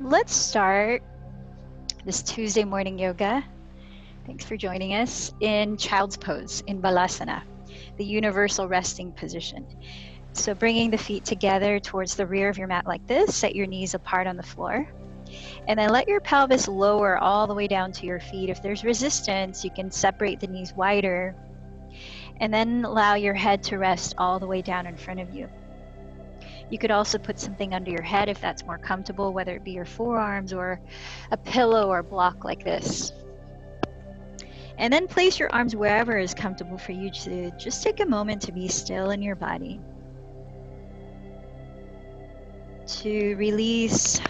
Let's start this Tuesday morning yoga. Thanks for joining us in child's pose in Balasana, the universal resting position. So bringing the feet together towards the rear of your mat like this, set your knees apart on the floor, and then let your pelvis lower all the way down to your feet. If there's resistance, you can separate the knees wider, and then allow your head to rest all the way down in front of you. You could also put something under your head if that's more comfortable, whether it be your forearms or a pillow or block like this. And then place your arms wherever is comfortable for you to just take a moment to be still in your body. To release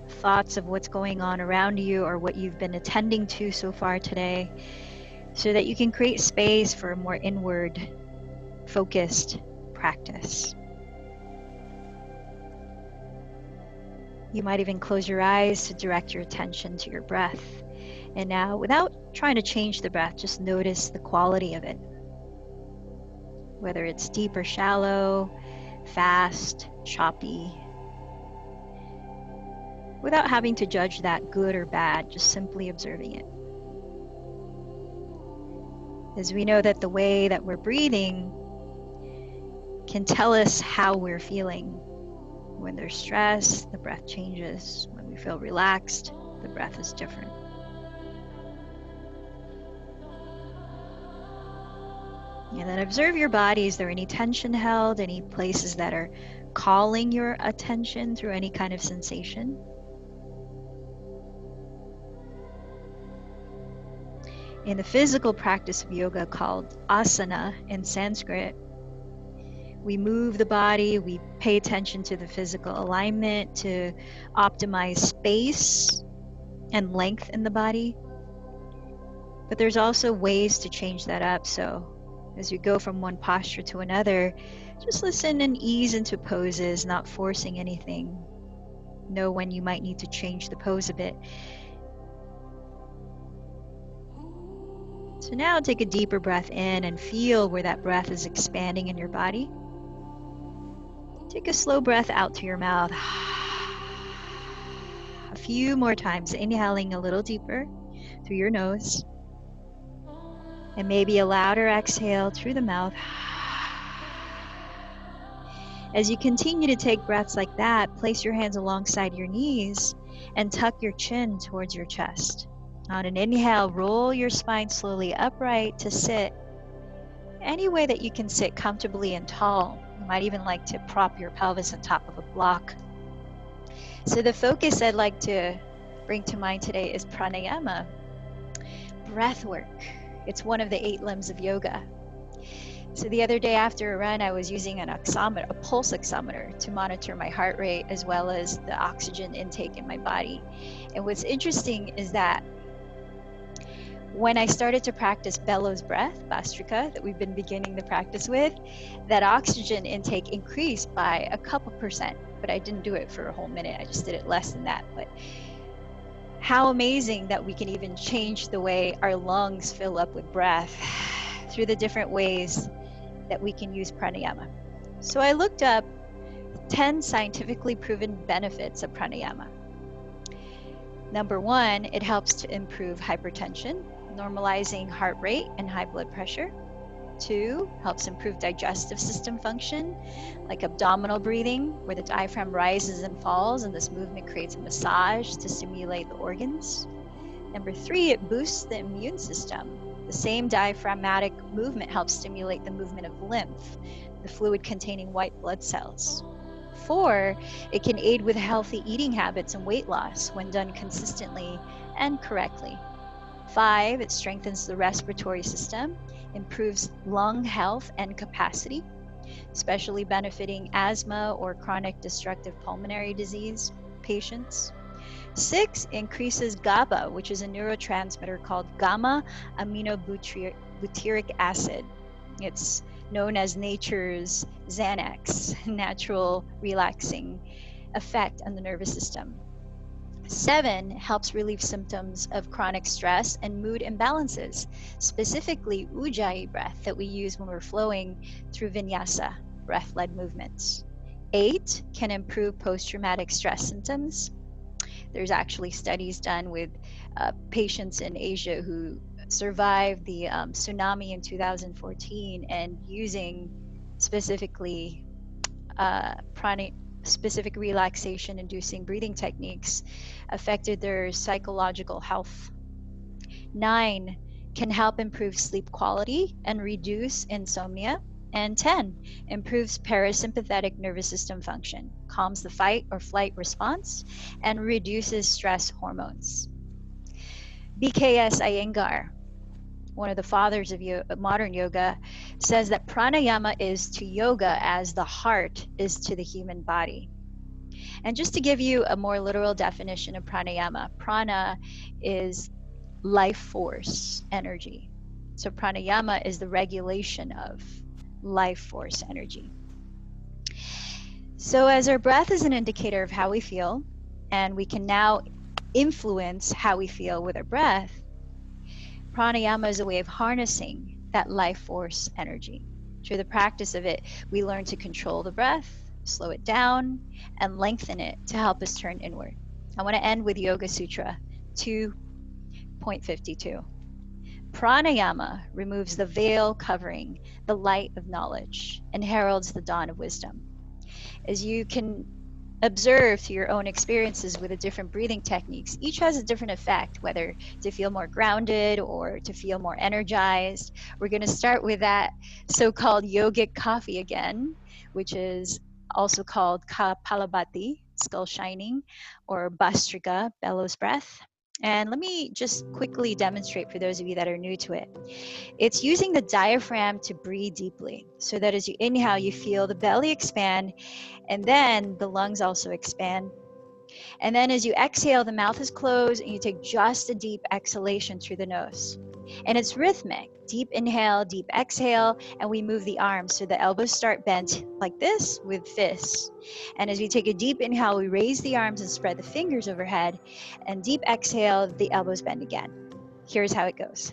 thoughts of what's going on around you or what you've been attending to so far today, so that you can create space for a more inward focused practice. You might even close your eyes to direct your attention to your breath. And now, without trying to change the breath, just notice the quality of it. Whether it's deep or shallow, fast, choppy. Without having to judge that good or bad, just simply observing it. As we know that the way that we're breathing can tell us how we're feeling. When there's stress, the breath changes. When we feel relaxed, the breath is different. And then observe your body. Is there any tension held? Any places that are calling your attention through any kind of sensation? In the physical practice of yoga called asana in Sanskrit, we move the body, we pay attention to the physical alignment to optimize space and length in the body. But there's also ways to change that up. So as you go from one posture to another, just listen and ease into poses, not forcing anything. Know when you might need to change the pose a bit. So now take a deeper breath in and feel where that breath is expanding in your body. Take a slow breath out to your mouth. A few more times, inhaling a little deeper through your nose. And maybe a louder exhale through the mouth. As you continue to take breaths like that, place your hands alongside your knees and tuck your chin towards your chest. On an inhale, roll your spine slowly upright to sit. Any way that you can sit comfortably and tall. You might even like to prop your pelvis on top of a block. So the focus I'd like to bring to mind today is pranayama, breath work. It's one of the 8 limbs of yoga. So the other day after a run, I was using a pulse oximeter to monitor my heart rate as well as the oxygen intake in my body. And what's interesting is that when I started to practice bellows breath, Bastrika, that we've been beginning the practice with, that oxygen intake increased by a couple percent, but I didn't do it for a whole minute. I just did it less than that. But how amazing that we can even change the way our lungs fill up with breath through the different ways that we can use pranayama. So I looked up 10 scientifically proven benefits of pranayama. Number 1, it helps to improve hypertension, normalizing heart rate and high blood pressure. 2, helps improve digestive system function, like abdominal breathing, where the diaphragm rises and falls, and this movement creates a massage to stimulate the organs. Number 3, it boosts the immune system. The same diaphragmatic movement helps stimulate the movement of lymph, the fluid containing white blood cells. 4, it can aid with healthy eating habits and weight loss when done consistently and correctly. 5, it strengthens the respiratory system, improves lung health and capacity, especially benefiting asthma or chronic destructive pulmonary disease patients. 6, increases GABA, which is a neurotransmitter called gamma aminobutyric acid. It's known as nature's Xanax, natural relaxing effect on the nervous system. 7, helps relieve symptoms of chronic stress and mood imbalances, specifically Ujjayi breath that we use when we're flowing through vinyasa, breath-led movements. 8 can improve post-traumatic stress symptoms. There's actually studies done with patients in Asia who survived the tsunami in 2014, and using specifically specific relaxation inducing breathing techniques affected their psychological health. 9 can help improve sleep quality and reduce insomnia. And 10 improves parasympathetic nervous system function, calms the fight or flight response, and reduces stress hormones. BKS Iyengar, one of the fathers of modern yoga, says that pranayama is to yoga as the heart is to the human body. And just to give you a more literal definition of pranayama, prana is life force energy. So pranayama is the regulation of life force energy. So as our breath is an indicator of how we feel, and we can now influence how we feel with our breath, pranayama is a way of harnessing that life force energy. Through the practice of it, we learn to control the breath, slow it down, and lengthen it to help us turn inward. I want to end with Yoga Sutra 2.52. Pranayama removes the veil covering the light of knowledge and heralds the dawn of wisdom. As you can observe through your own experiences with the different breathing techniques, each has a different effect, whether to feel more grounded or to feel more energized. We're going to start with that so-called yogic coffee again, which is also called Kapalabhati, skull shining, or Bhastrika, bellows breath. And let me just quickly demonstrate for those of you that are new to it. It's using the diaphragm to breathe deeply, so that as you inhale, you feel the belly expand, and then the lungs also expand. And then as you exhale, the mouth is closed, and you take just a deep exhalation through the nose. And it's rhythmic. Deep inhale, deep exhale, and we move the arms so the elbows start bent like this with fists. And as we take a deep inhale, we raise the arms and spread the fingers overhead. And deep exhale, the elbows bend again. Here's how it goes.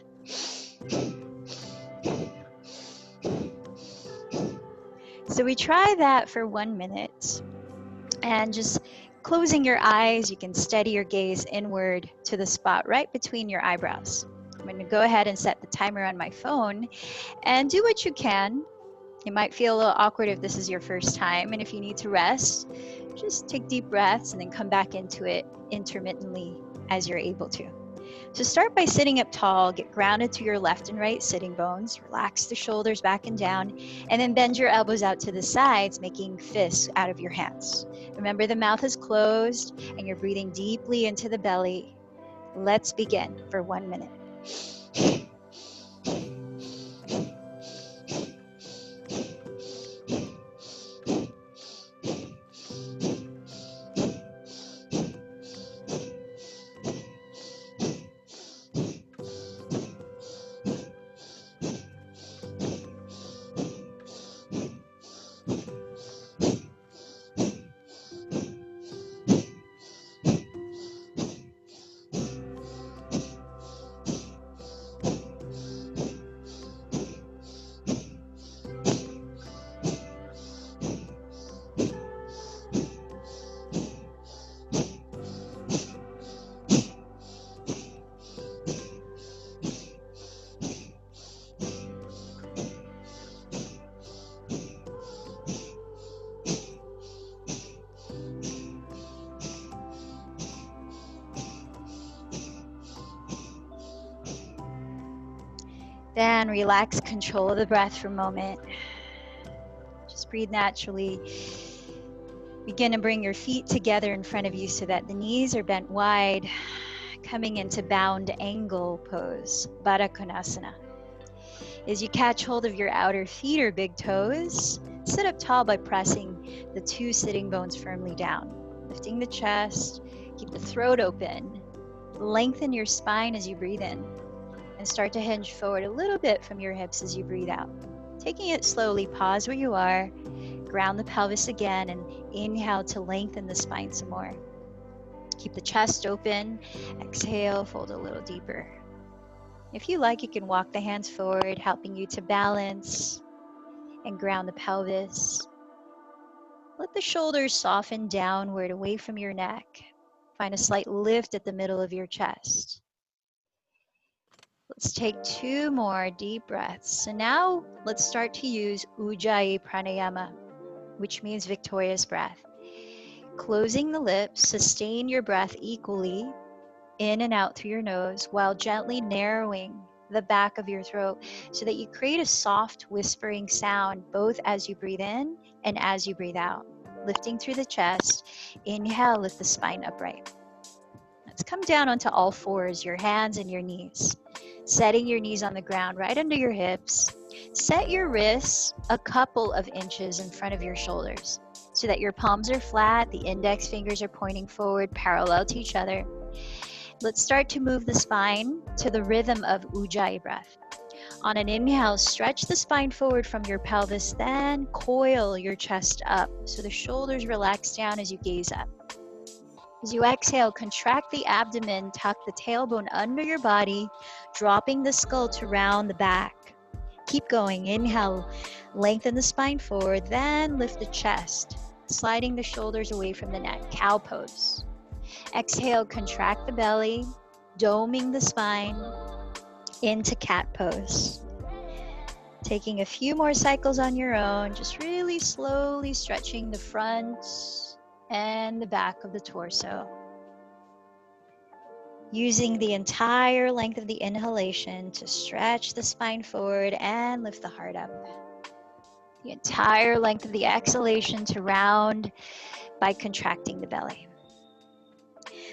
So we try that for 1 minute, and just closing your eyes, you can steady your gaze inward to the spot right between your eyebrows. I'm going to go ahead and set the timer on my phone, and do what you can. It might feel a little awkward if this is your first time, and if you need to rest, just take deep breaths and then come back into it intermittently as you're able to. So start by sitting up tall, get grounded to your left and right sitting bones, relax the shoulders back and down, and then bend your elbows out to the sides, making fists out of your hands. Remember, the mouth is closed and you're breathing deeply into the belly. Let's begin for 1 minute. Then relax control of the breath for a moment. Just breathe naturally. Begin to bring your feet together in front of you so that the knees are bent wide, coming into bound angle pose, Baddha Konasana. As you catch hold of your outer feet or big toes, sit up tall by pressing the 2 sitting bones firmly down, lifting the chest, keep the throat open, lengthen your spine as you breathe in, and start to hinge forward a little bit from your hips as you breathe out. Taking it slowly, pause where you are, ground the pelvis again, and inhale to lengthen the spine some more. Keep the chest open, exhale, fold a little deeper. If you like, you can walk the hands forward, helping you to balance and ground the pelvis. Let the shoulders soften downward away from your neck. Find a slight lift at the middle of your chest. Let's take 2 more deep breaths. So now let's start to use Ujjayi Pranayama, which means victorious breath. Closing the lips, sustain your breath equally in and out through your nose while gently narrowing the back of your throat so that you create a soft whispering sound both as you breathe in and as you breathe out. Lifting through the chest, inhale, lift the spine upright. Let's come down onto all fours, your hands and your knees. Setting your knees on the ground right under your hips. Set your wrists a couple of inches in front of your shoulders so that your palms are flat, the index fingers are pointing forward parallel to each other. Let's start to move the spine to the rhythm of Ujjayi breath. On an inhale, stretch the spine forward from your pelvis, then coil your chest up so the shoulders relax down as you gaze up. As you exhale, contract the abdomen, tuck the tailbone under your body, dropping the skull to round the back. Keep going. Inhale, lengthen the spine forward, then lift the chest, sliding the shoulders away from the neck. Cow pose. Exhale, contract the belly, doming the spine into cat pose. Taking a few more cycles on your own, just really slowly stretching the front and the back of the torso. Using the entire length of the inhalation to stretch the spine forward and lift the heart up. The entire length of the exhalation to round by contracting the belly.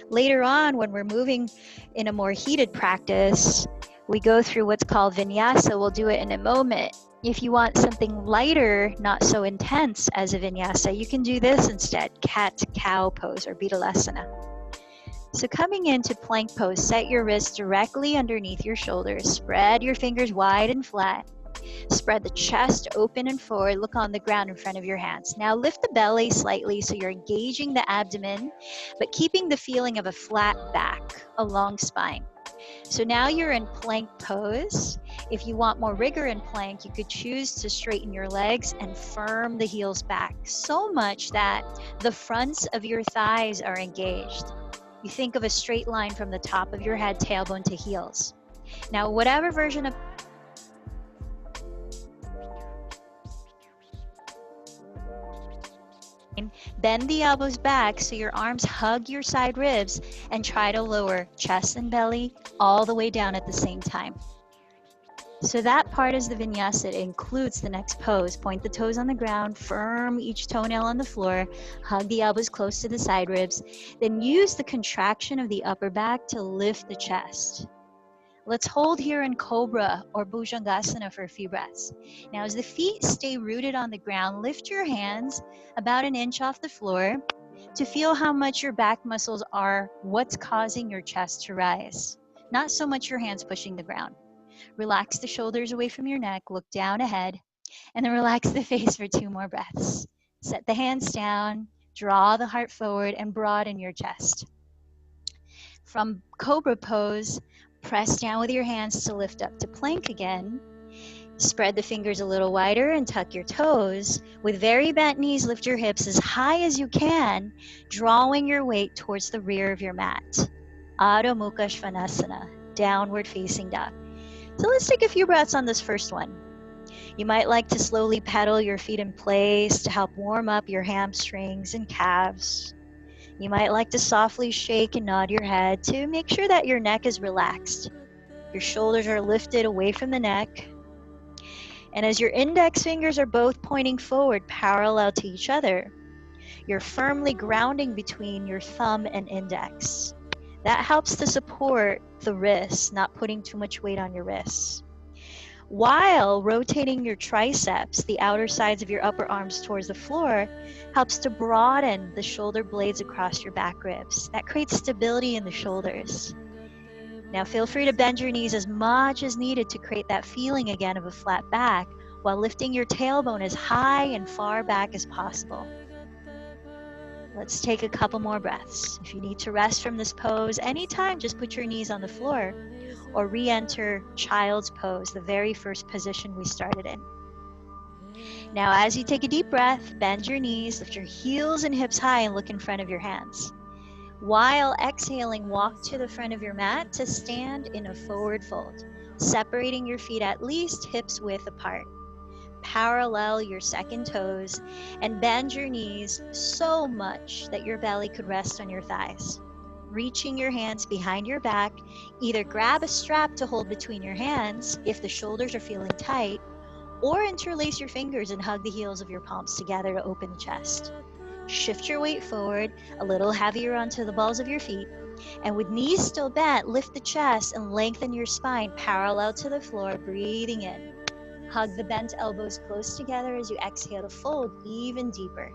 Later on, when we're moving in a more heated practice, we go through what's called vinyasa. We'll do it in a moment. If you want something lighter, not so intense as a vinyasa, you can do this instead, cat-cow pose or Bitalasana. So coming into plank pose, set your wrists directly underneath your shoulders. Spread your fingers wide and flat. Spread the chest open and forward. Look on the ground in front of your hands. Now lift the belly slightly so you're engaging the abdomen, but keeping the feeling of a flat back, a long spine. So now you're in plank pose. If you want more rigor in plank, you could choose to straighten your legs and firm the heels back so much that the fronts of your thighs are engaged. You think of a straight line from the top of your head, tailbone to heels. Now, whatever version of bend the elbows back so your arms hug your side ribs and try to lower chest and belly all the way down at the same time. So that part is the vinyasa. It includes the next pose. Point the toes on the ground, firm each toenail on the floor, hug the elbows close to the side ribs, then use the contraction of the upper back to lift the chest. Let's hold here in Cobra or Bhujangasana for a few breaths. Now as the feet stay rooted on the ground, lift your hands about an inch off the floor to feel how much your back muscles are what's causing your chest to rise. Not so much your hands pushing the ground. Relax the shoulders away from your neck, look down ahead, and then relax the face for 2 more breaths. Set the hands down, draw the heart forward, and broaden your chest. From Cobra pose, press down with your hands to lift up to plank again. Spread the fingers a little wider and tuck your toes. With very bent knees, lift your hips as high as you can, drawing your weight towards the rear of your mat. Adho Mukha Svanasana, downward facing dog. So let's take a few breaths on this first one. You might like to slowly pedal your feet in place to help warm up your hamstrings and calves. You might like to softly shake and nod your head to make sure that your neck is relaxed. Your shoulders are lifted away from the neck. And as your index fingers are both pointing forward parallel to each other, you're firmly grounding between your thumb and index. That helps to support the wrists, not putting too much weight on your wrists. While rotating your triceps, the outer sides of your upper arms towards the floor, helps to broaden the shoulder blades across your back ribs. That creates stability in the shoulders. Now feel free to bend your knees as much as needed to create that feeling again of a flat back, while lifting your tailbone as high and far back as possible. Let's take a couple more breaths. If you need to rest from this pose anytime, just put your knees on the floor or re-enter child's pose, the very first position we started in. Now, as you take a deep breath, bend your knees, lift your heels and hips high, and look in front of your hands. While exhaling, walk to the front of your mat to stand in a forward fold, separating your feet at least hips width apart. Parallel your second toes and bend your knees so much that your belly could rest on your thighs. Reaching your hands behind your back, either grab a strap to hold between your hands if the shoulders are feeling tight, or interlace your fingers and hug the heels of your palms together to open the chest. Shift your weight forward, a little heavier onto the balls of your feet, and with knees still bent, lift the chest and lengthen your spine parallel to the floor, breathing in. Hug the bent elbows close together as you exhale to fold even deeper.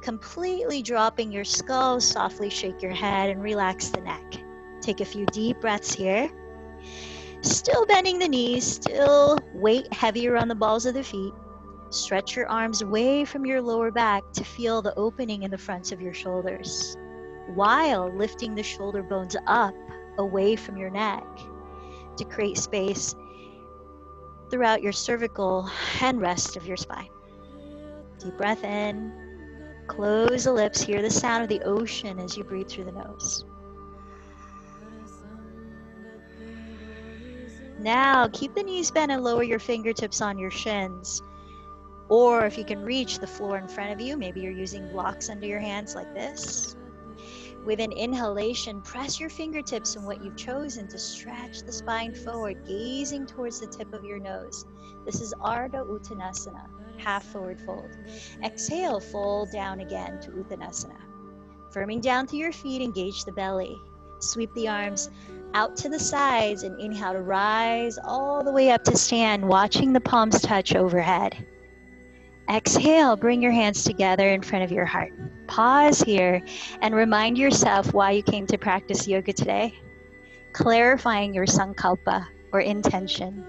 Completely dropping your skull, softly shake your head and relax the neck. Take a few deep breaths here. Still bending the knees, still weight heavier on the balls of the feet. Stretch your arms away from your lower back to feel the opening in the fronts of your shoulders, while lifting the shoulder bones up away from your neck to create space throughout your cervical and rest of your spine. Deep breath in, close the lips, hear the sound of the ocean as you breathe through the nose. Now, keep the knees bent and lower your fingertips on your shins. Or if you can reach the floor in front of you, maybe you're using blocks under your hands like this. With an inhalation, press your fingertips on what you've chosen to stretch the spine forward, gazing towards the tip of your nose. This is Ardha Uttanasana, half forward fold. Exhale, fold down again to Uttanasana. Firming down through your feet, engage the belly. Sweep the arms out to the sides and inhale to rise all the way up to stand, watching the palms touch overhead. Exhale, bring your hands together in front of your heart. Pause here and remind yourself why you came to practice yoga today, clarifying your sankalpa or intention.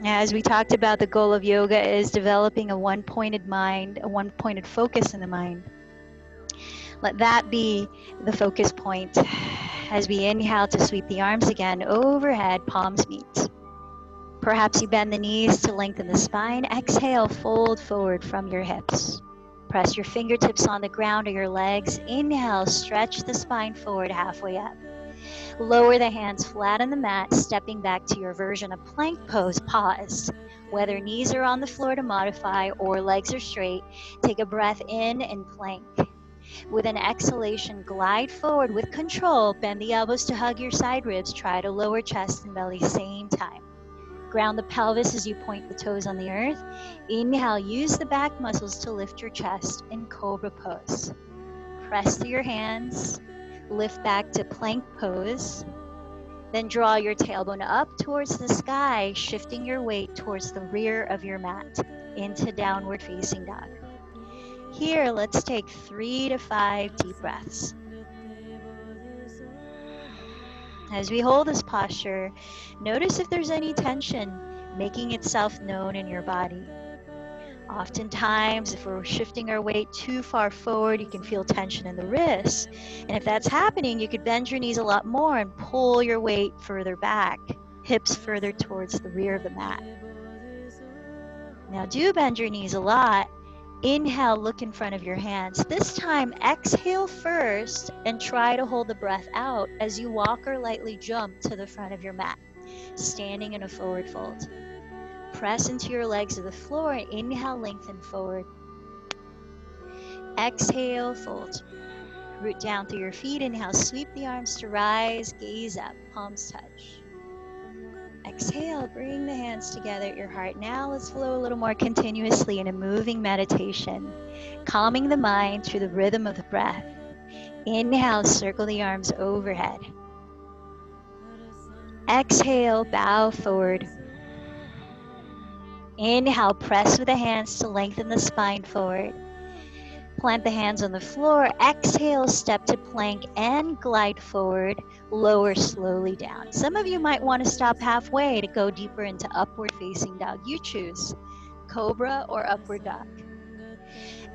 As we talked about, the goal of yoga is developing a one-pointed mind, a one-pointed focus in the mind. Let that be the focus point. As we inhale to sweep the arms again overhead, palms meet. Perhaps you bend the knees to lengthen the spine. Exhale, fold forward from your hips. Press your fingertips on the ground or your legs. Inhale, stretch the spine forward halfway up. Lower the hands flat on the mat, stepping back to your version of plank pose. Pause. Whether knees are on the floor to modify or legs are straight, take a breath in and plank. With an exhalation, glide forward with control. Bend the elbows to hug your side ribs. Try to lower chest and belly same time. Ground the pelvis as you point the toes on the earth. Inhale, use the back muscles to lift your chest in cobra pose. Press through your hands, lift back to plank pose. Then draw your tailbone up towards the sky, shifting your weight towards the rear of your mat into downward facing dog. Here, let's take 3 to 5 deep breaths. As we hold this posture, notice if there's any tension making itself known in your body. Oftentimes, if we're shifting our weight too far forward, you can feel tension in the wrists. And if that's happening, you could bend your knees a lot more and pull your weight further back, hips further towards the rear of the mat. Now do bend your knees a lot. Inhale, look in front of your hands. This time, exhale first and try to hold the breath out as you walk or lightly jump to the front of your mat, standing in a forward fold. Press into your legs to the floor and inhale, lengthen forward. Exhale, fold. Root down through your feet. Inhale, sweep the arms to rise, gaze up, palms touch. Exhale, bring the hands together at your heart. Now let's flow a little more continuously in a moving meditation, calming the mind through the rhythm of the breath. Inhale, circle the arms overhead. Exhale, bow forward. Inhale, press with the hands to lengthen the spine forward. Plant the hands on the floor. Exhale, step to plank and glide forward. Lower slowly down. Some of you might want to stop halfway to go deeper into upward facing dog. You choose cobra or upward dog.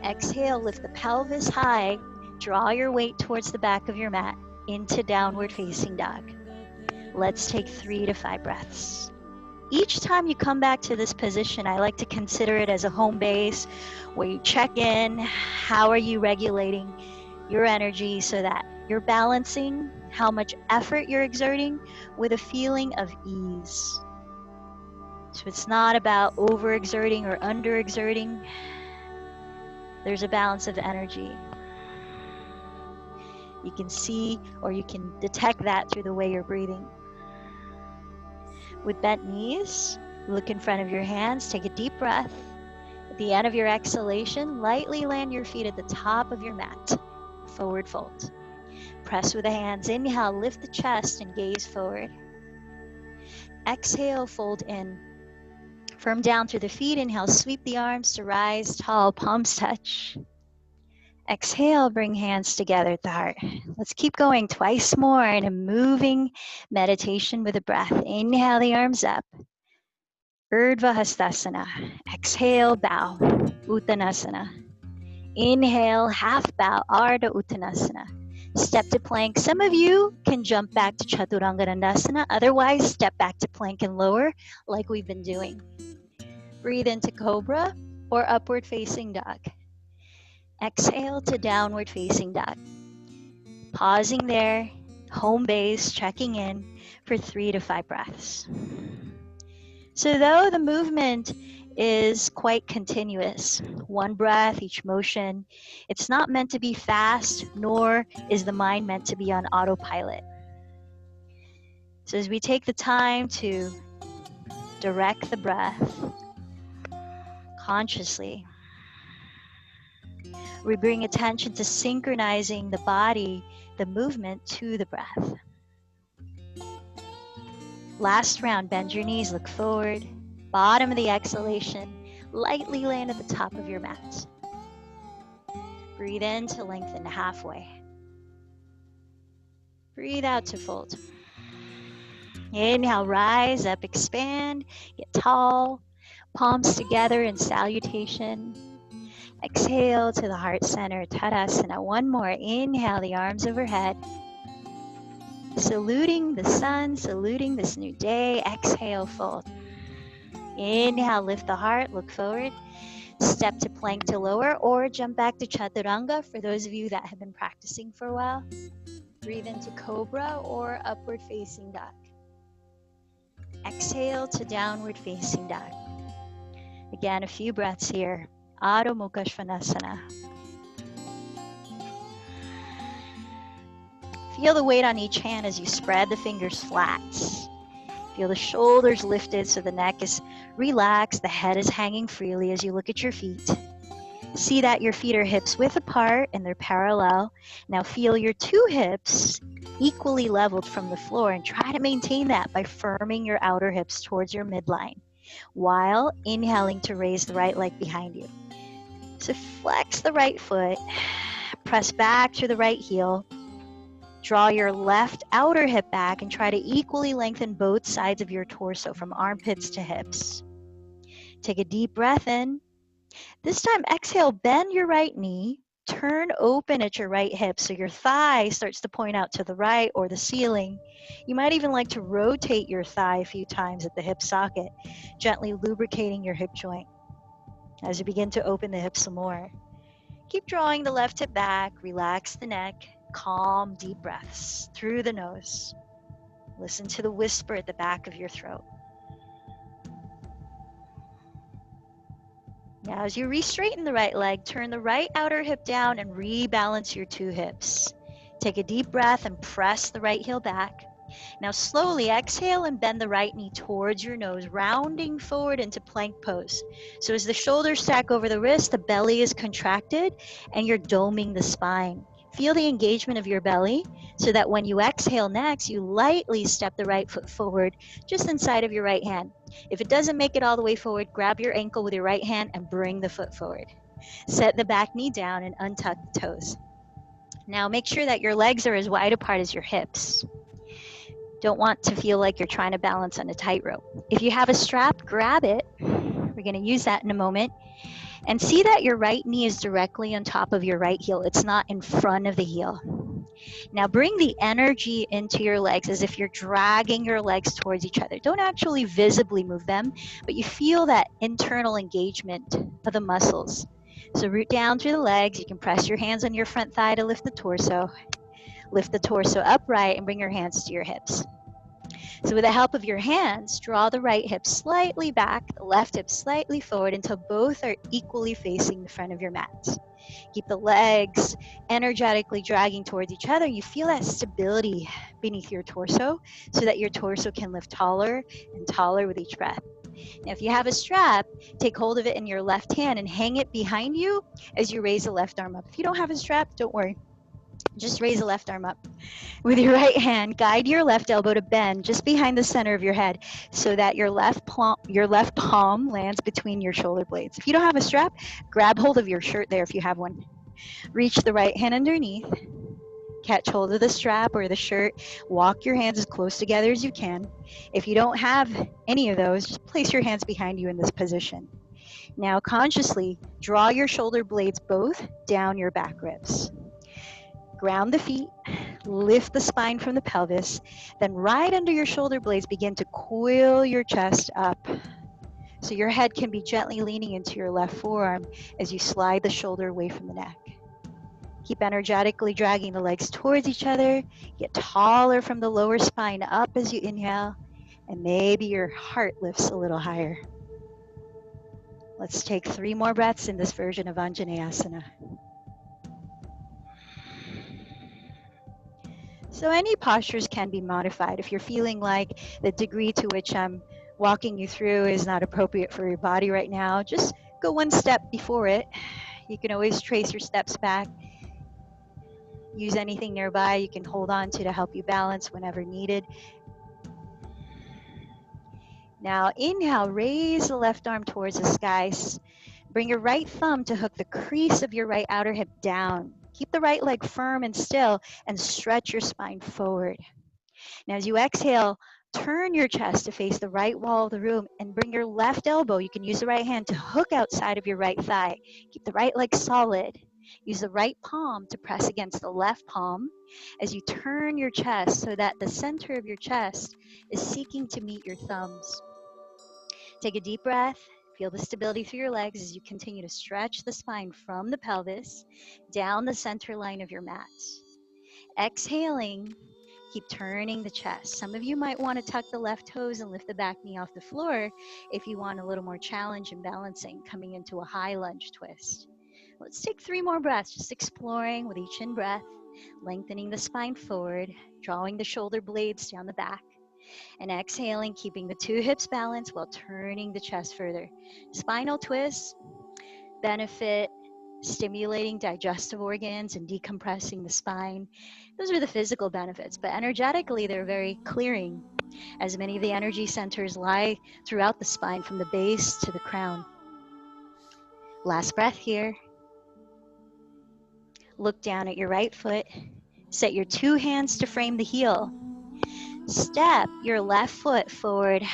Exhale, lift the pelvis high. Draw your weight towards the back of your mat into downward facing dog. Let's take 3 to 5 breaths. each time you come back to this position, I like to consider it as a home base where you check in. How are you regulating your energy so that you're balancing how much effort you're exerting with a feeling of ease? So it's not about overexerting or underexerting. There's a balance of energy. You can see or you can detect that through the way you're breathing. With bent knees, look in front of your hands, take a deep breath. At the end of your exhalation, lightly land your feet at the top of your mat. Forward fold. Press with the hands. Inhale, lift the chest and gaze forward. Exhale, fold in. Firm down through the feet. Inhale, sweep the arms to rise tall, palms touch. Exhale, bring hands together at the heart. Let's keep going twice more in a moving meditation with a breath. Inhale the arms up. Urdhva Hastasana. Exhale, bow. Uttanasana. Inhale, half bow, Ardha Uttanasana. Step to plank. Some of you can jump back to Chaturanga Dandasana. Otherwise, step back to plank and lower like we've been doing. Breathe into Cobra or Upward Facing Dog. Exhale to Downward Facing Dog. Pausing there, home base, checking in for 3 to 5 breaths. So though the movement is quite continuous, one breath, each motion, it's not meant to be fast, nor is the mind meant to be on autopilot. So as we take the time to direct the breath consciously, we bring attention to synchronizing the body, the movement to the breath. Last round, bend your knees, look forward. Bottom of the exhalation, lightly land at the top of your mat. Breathe in to lengthen halfway. Breathe out to fold. Inhale, rise up, expand, get tall, palms together in salutation. Exhale to the heart center, Tadasana. One more, inhale, the arms overhead. Saluting the sun, saluting this new day. Exhale, fold. Inhale, lift the heart, look forward. Step to plank to lower or jump back to Chaturanga for those of you that have been practicing for a while. Breathe into Cobra or Upward Facing Dog. Exhale to Downward Facing Dog. Again, a few breaths here. Adho Mukha Svanasana. Feel the weight on each hand as you spread the fingers flat. Feel the shoulders lifted so the neck is relaxed, the head is hanging freely as you look at your feet. See that your feet are hips width apart and they're parallel. Now feel your two hips equally leveled from the floor and try to maintain that by firming your outer hips towards your midline while inhaling to raise the right leg behind you. So flex the right foot, press back through the right heel. Draw your left outer hip back and try to equally lengthen both sides of your torso from armpits to hips. Take a deep breath in. This time, exhale, bend your right knee, turn open at your right hip so your thigh starts to point out to the right or the ceiling. You might even like to rotate your thigh a few times at the hip socket, gently lubricating your hip joint as you begin to open the hips some more. Keep drawing the left hip back, relax the neck. Calm, deep breaths through the nose. Listen to the whisper at the back of your throat. Now, as you re-straighten the right leg, turn the right outer hip down and rebalance your two hips. Take a deep breath and press the right heel back. Now, slowly exhale and bend the right knee towards your nose, rounding forward into plank pose. So as the shoulders stack over the wrist, the belly is contracted and you're doming the spine. Feel the engagement of your belly so that when you exhale next, you lightly step the right foot forward just inside of your right hand. If it doesn't make it all the way forward, grab your ankle with your right hand and bring the foot forward. Set the back knee down and untuck the toes. Now make sure that your legs are as wide apart as your hips. Don't want to feel like you're trying to balance on a tightrope. If you have a strap, grab it. We're going to use that in a moment. And see that your right knee is directly on top of your right heel. It's not in front of the heel. Now bring the energy into your legs as if you're dragging your legs towards each other. Don't actually visibly move them, but you feel that internal engagement of the muscles. So root down through the legs. You can press your hands on your front thigh to lift the torso. Lift the torso upright and bring your hands to your hips. So with the help of your hands, draw the right hip slightly back, the left hip slightly forward until both are equally facing the front of your mat. Keep the legs energetically dragging towards each other. You feel that stability beneath your torso so that your torso can lift taller and taller with each breath. Now, if you have a strap, take hold of it in your left hand and hang it behind you as you raise the left arm up. If you don't have a strap, don't worry. Just raise the left arm up. With your right hand, guide your left elbow to bend just behind the center of your head so that your left palm lands between your shoulder blades. If you don't have a strap, grab hold of your shirt there if you have one. Reach the right hand underneath. Catch hold of the strap or the shirt. Walk your hands as close together as you can. If you don't have any of those, just place your hands behind you in this position. Now consciously draw your shoulder blades both down your back ribs. Ground the feet, lift the spine from the pelvis, then right under your shoulder blades begin to coil your chest up. So your head can be gently leaning into your left forearm as you slide the shoulder away from the neck. Keep energetically dragging the legs towards each other. Get taller from the lower spine up as you inhale, and maybe your heart lifts a little higher. Let's take 3 more breaths in this version of Anjaneyasana. So any postures can be modified. If you're feeling like the degree to which I'm walking you through is not appropriate for your body right now, just go one step before it. You can always trace your steps back. Use anything nearby you can hold on to help you balance whenever needed. Now inhale, raise the left arm towards the skies. Bring your right thumb to hook the crease of your right outer hip down. Keep the right leg firm and still and stretch your spine forward. Now as you exhale, turn your chest to face the right wall of the room and bring your left elbow, you can use the right hand to hook outside of your right thigh. Keep the right leg solid. Use the right palm to press against the left palm as you turn your chest so that the center of your chest is seeking to meet your thumbs. Take a deep breath. Feel the stability through your legs as you continue to stretch the spine from the pelvis down the center line of your mat. Exhaling, keep turning the chest. Some of you might want to tuck the left toes and lift the back knee off the floor if you want a little more challenge in balancing, coming into a high lunge twist. Let's take 3 more breaths, just exploring with each in breath, lengthening the spine forward, drawing the shoulder blades down the back, and exhaling, keeping the 2 hips balanced while turning the chest further. Spinal twists benefit stimulating digestive organs and decompressing the spine. Those are the physical benefits, but energetically they're very clearing, as many of the energy centers lie throughout the spine from the base to the crown. Last breath here. Look down at your right foot. Set your 2 hands to frame the heel. Step your left foot forward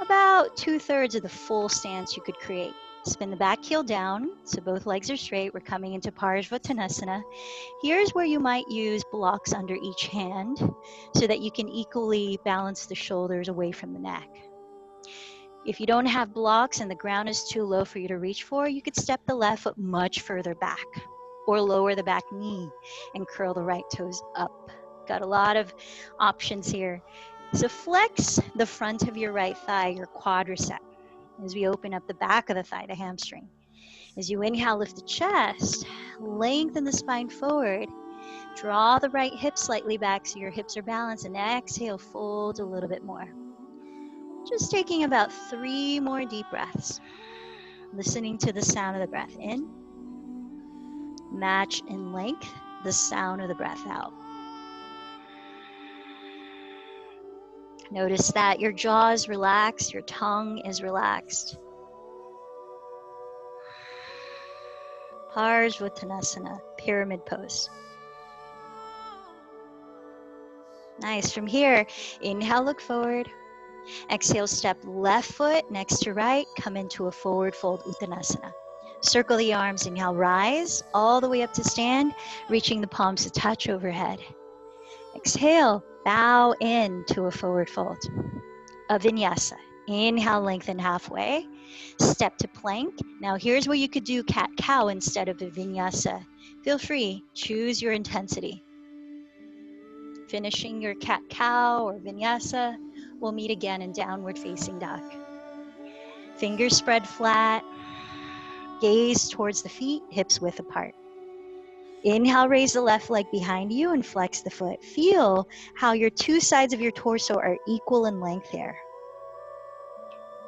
about 2/3 of the full stance you could create. Spin the back heel down so both legs are straight. We're coming into Parsvottanasana. Here's where you might use blocks under each hand so that you can equally balance the shoulders away from the neck. If you don't have blocks and the ground is too low for you to reach for, you could step the left foot much further back or lower the back knee and curl the right toes up. Got a lot of options here. So flex the front of your right thigh, your quadricep, as we open up the back of the thigh, the hamstring. As you inhale, lift the chest, lengthen the spine forward, draw the right hip slightly back so your hips are balanced, and exhale, fold a little bit more. Just taking about 3 more deep breaths, listening to the sound of the breath in. Match in length the sound of the breath out. Notice that your jaw is relaxed, your tongue is relaxed. Parsvottanasana, pyramid pose. Nice. From here, inhale, look forward. Exhale, step left foot next to right, come into a forward fold Uttanasana. Circle the arms, inhale, rise all the way up to stand, reaching the palms to touch overhead. Exhale, bow into a forward fold. A vinyasa. Inhale, lengthen halfway. Step to plank. Now here's where you could do cat-cow instead of a vinyasa. Feel free, choose your intensity. Finishing your cat-cow or vinyasa, we'll meet again in downward facing dog. Fingers spread flat. Gaze towards the feet, hips width apart. Inhale, raise the left leg behind you and flex the foot. Feel how your two sides of your torso are equal in length here.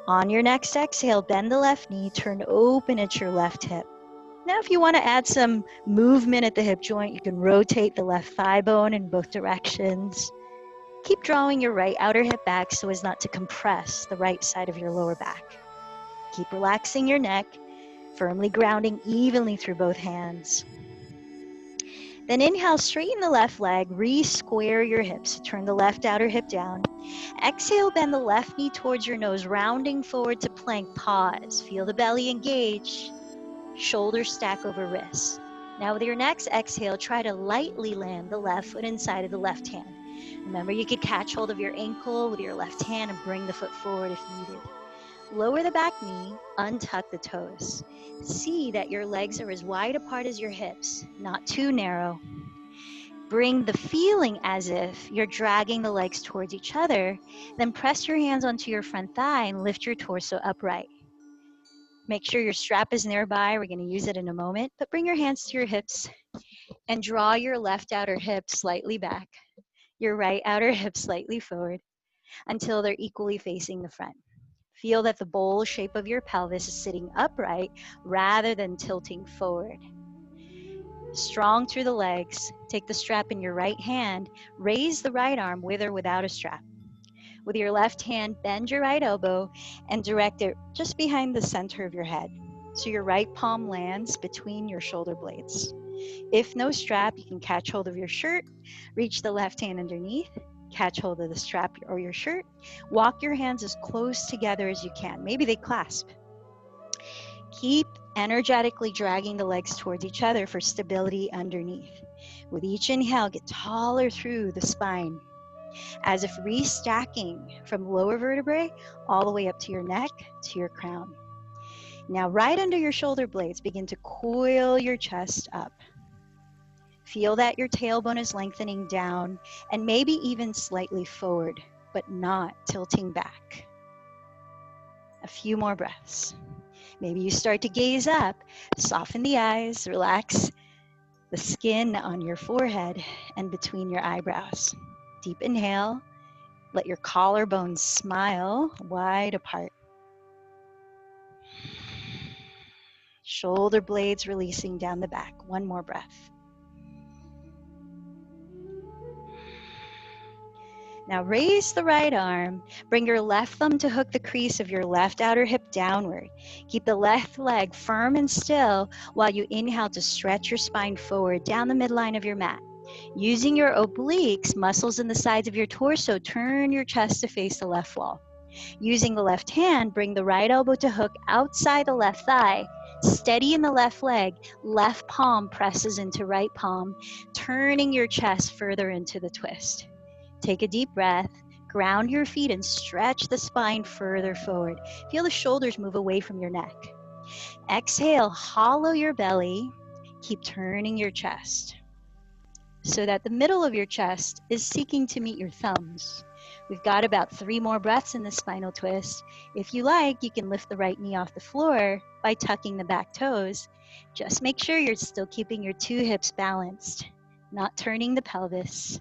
On your next exhale, bend the left knee, turn open at your left hip. Now, if you want to add some movement at the hip joint, you can rotate the left thigh bone in both directions. Keep drawing your right outer hip back so as not to compress the right side of your lower back. Keep relaxing your neck, firmly grounding evenly through both hands. Then inhale, straighten the left leg, re-square your hips. Turn the left outer hip down. Exhale, bend the left knee towards your nose, rounding forward to plank. Pause. Feel the belly engage. Shoulders stack over wrists. Now with your next exhale, try to lightly land the left foot inside of the left hand. Remember, you could catch hold of your ankle with your left hand and bring the foot forward if needed. Lower the back knee, untuck the toes. See that your legs are as wide apart as your hips, not too narrow. Bring the feeling as if you're dragging the legs towards each other, then press your hands onto your front thigh and lift your torso upright. Make sure your strap is nearby. We're going to use it in a moment, but bring your hands to your hips and draw your left outer hip slightly back, your right outer hip slightly forward until they're equally facing the front. Feel that the bowl shape of your pelvis is sitting upright rather than tilting forward. Strong through the legs. Take the strap in your right hand. Raise the right arm with or without a strap. With your left hand, bend your right elbow and direct it just behind the center of your head. So your right palm lands between your shoulder blades. If no strap, you can catch hold of your shirt, reach the left hand underneath, catch hold of the strap or your shirt. Walk your hands as close together as you can. Maybe they clasp. Keep energetically dragging the legs towards each other for stability underneath. With each inhale, get taller through the spine, as if restacking from lower vertebrae all the way up to your neck, to your crown. Now, right under your shoulder blades, begin to coil your chest up. Feel that your tailbone is lengthening down and maybe even slightly forward, but not tilting back. A few more breaths. Maybe you start to gaze up, soften the eyes, relax the skin on your forehead and between your eyebrows. Deep inhale, let your collarbones smile wide apart. Shoulder blades releasing down the back. One more breath. Now raise the right arm. Bring your left thumb to hook the crease of your left outer hip downward. Keep the left leg firm and still while you inhale to stretch your spine forward down the midline of your mat. Using your obliques, muscles in the sides of your torso, turn your chest to face the left wall. Using the left hand, bring the right elbow to hook outside the left thigh. Steady in the left leg, left palm presses into right palm, turning your chest further into the twist. Take a deep breath, ground your feet and stretch the spine further forward. Feel the shoulders move away from your neck. Exhale, hollow your belly, keep turning your chest so that the middle of your chest is seeking to meet your thumbs. We've got about 3 more breaths in the spinal twist. If you like, you can lift the right knee off the floor by tucking the back toes. Just make sure you're still keeping your 2 hips balanced, not turning the pelvis.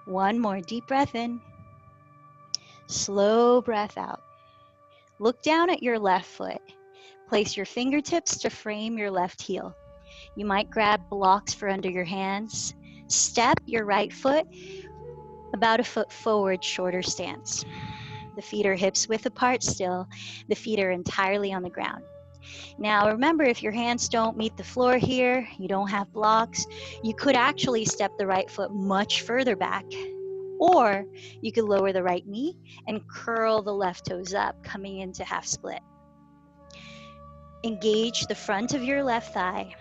One more deep breath in. Slow breath out. Look down at your left foot. Place your fingertips to frame your left heel. You might grab blocks for under your hands. Step your right foot about a foot forward, shorter stance. The feet are hips width apart still. The feet are entirely on the ground. Now remember, if your hands don't meet the floor here, you don't have blocks, you could actually step the right foot much further back. Or you could lower the right knee and curl the left toes up, coming into half split. Engage the front of your left thigh.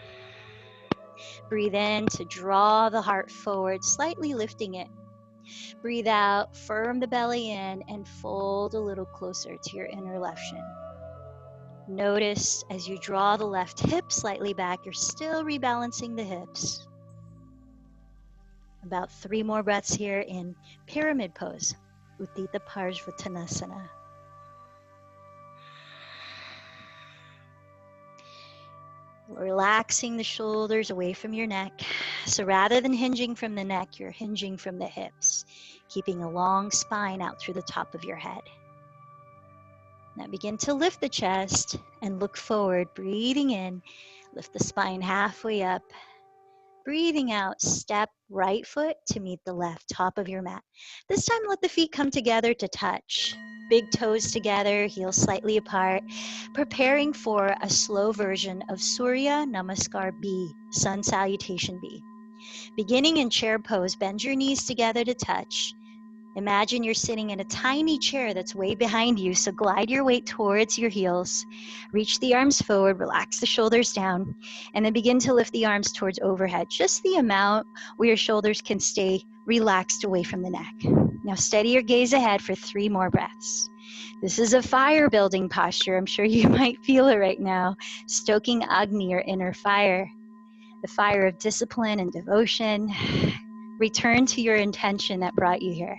Breathe in to draw the heart forward, slightly lifting it. Breathe out, firm the belly in, and fold a little closer to your inner left shin. Notice as you draw the left hip slightly back, you're still rebalancing the hips. About 3 more breaths here in pyramid pose, Uttita Parshvattanasana. Relaxing the shoulders away from your neck. So rather than hinging from the neck, you're hinging from the hips, keeping a long spine out through the top of your head. Now begin to lift the chest and look forward, breathing in, lift the spine halfway up. Breathing out, step right foot to meet the left top of your mat. This time let the feet come together to touch. Big toes together, heels slightly apart. Preparing for a slow version of Surya Namaskar B, Sun Salutation B. Beginning in chair pose, bend your knees together to touch. Imagine you're sitting in a tiny chair that's way behind you, so glide your weight towards your heels. Reach the arms forward, relax the shoulders down, and then begin to lift the arms towards overhead, just the amount where your shoulders can stay relaxed away from the neck. Now steady your gaze ahead for 3 more breaths. This is a fire building posture. I'm sure you might feel it right now, stoking Agni, your inner fire, the fire of discipline and devotion. Return to your intention that brought you here.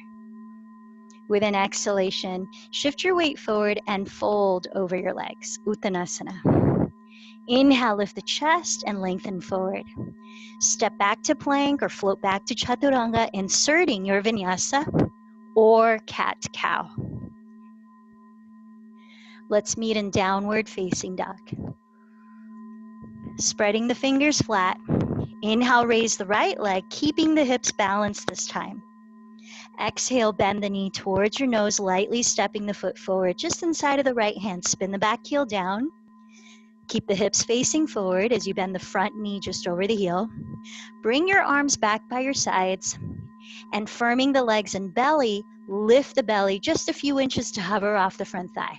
With an exhalation, shift your weight forward and fold over your legs, Uttanasana. Inhale, lift the chest and lengthen forward. Step back to plank or float back to Chaturanga, inserting your vinyasa or cat-cow. Let's meet in downward facing dog. Spreading the fingers flat. Inhale, raise the right leg, keeping the hips balanced this time. Exhale, bend the knee towards your nose, lightly stepping the foot forward just inside of the right hand. Spin the back heel down. Keep the hips facing forward as you bend the front knee just over the heel. Bring your arms back by your sides and firming the legs and belly, lift the belly just a few inches to hover off the front thigh.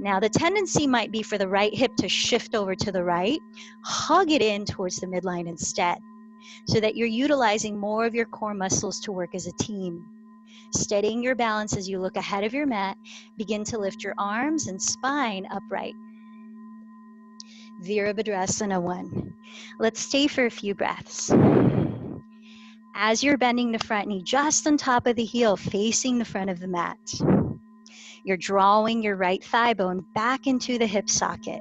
Now the tendency might be for the right hip to shift over to the right. Hug it in towards the midline instead, so that you're utilizing more of your core muscles to work as a team. Steadying your balance as you look ahead of your mat, begin to lift your arms and spine upright. Virabhadrasana 1. Let's stay for a few breaths. As you're bending the front knee just on top of the heel, facing the front of the mat, you're drawing your right thigh bone back into the hip socket.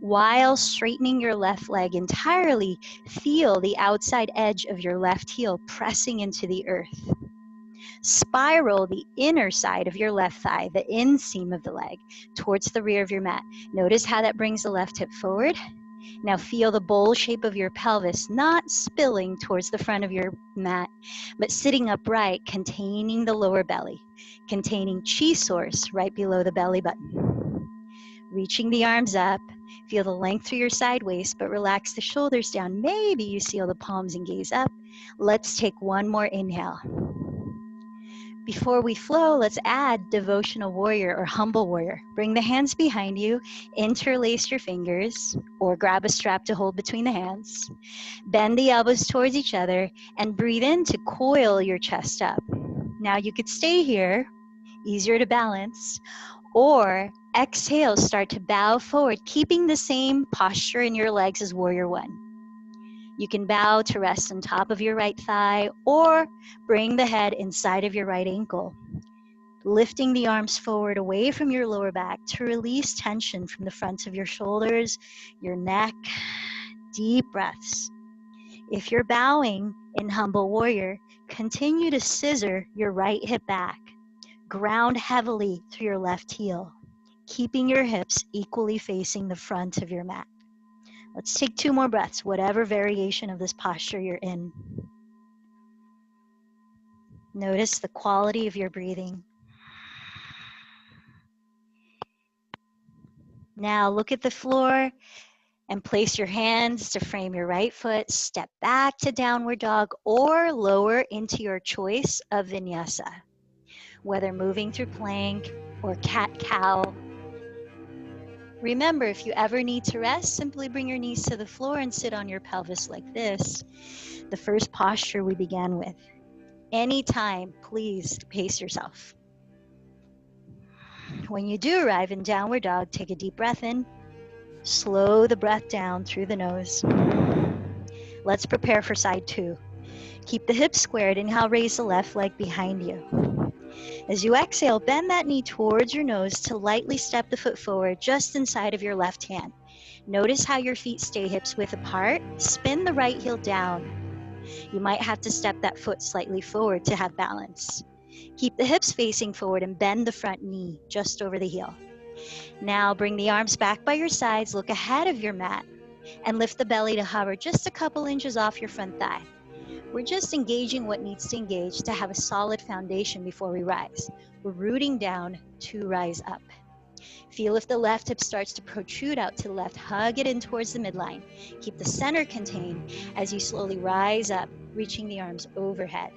While straightening your left leg entirely, feel the outside edge of your left heel pressing into the earth. Spiral the inner side of your left thigh, the inseam of the leg, towards the rear of your mat. Notice how that brings the left hip forward. Now feel the bowl shape of your pelvis not spilling towards the front of your mat, but sitting upright, containing the lower belly, containing chi source right below the belly button. Reaching the arms up, feel the length through your side waist, but relax the shoulders down. Maybe you seal the palms and gaze up. Let's take one more inhale. Before we flow, let's add devotional warrior or humble warrior. Bring the hands behind you, interlace your fingers, or grab a strap to hold between the hands. Bend the elbows towards each other and breathe in to coil your chest up. Now you could stay here, easier to balance, or exhale, start to bow forward, keeping the same posture in your legs as warrior 1. You can bow to rest on top of your right thigh or bring the head inside of your right ankle. Lifting the arms forward away from your lower back to release tension from the front of your shoulders, your neck. Deep breaths. If you're bowing in humble warrior, continue to scissor your right hip back. Ground heavily through your left heel, keeping your hips equally facing the front of your mat. Let's take 2 more breaths, whatever variation of this posture you're in. Notice the quality of your breathing. Now look at the floor and place your hands to frame your right foot. Step back to downward dog or lower into your choice of vinyasa. Whether moving through plank or cat-cow, Remember, if you ever need to rest, simply bring your knees to the floor and sit on your pelvis like this, the first posture we began with. Anytime, please pace yourself. When you do arrive in downward dog, take a deep breath in. Slow the breath down through the nose. Let's prepare for side 2. Keep the hips squared. Inhale, raise the left leg behind you. As you exhale, bend that knee towards your nose to lightly step the foot forward just inside of your left hand. Notice how your feet stay hips width apart. Spin the right heel down. You might have to step that foot slightly forward to have balance. Keep the hips facing forward and bend the front knee just over the heel. Now bring the arms back by your sides, look ahead of your mat, and lift the belly to hover just a couple inches off your front thigh. We're just engaging what needs to engage to have a solid foundation before we rise. We're rooting down to rise up. Feel if the left hip starts to protrude out to the left, hug it in towards the midline. Keep the center contained as you slowly rise up, reaching the arms overhead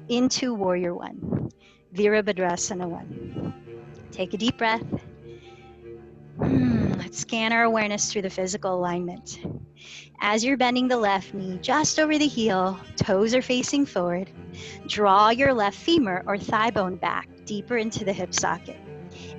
into Warrior 1, Virabhadrasana 1. Take a deep breath. Let's scan our awareness through the physical alignment. As you're bending the left knee just over the heel, toes are facing forward, draw your left femur or thigh bone back deeper into the hip socket.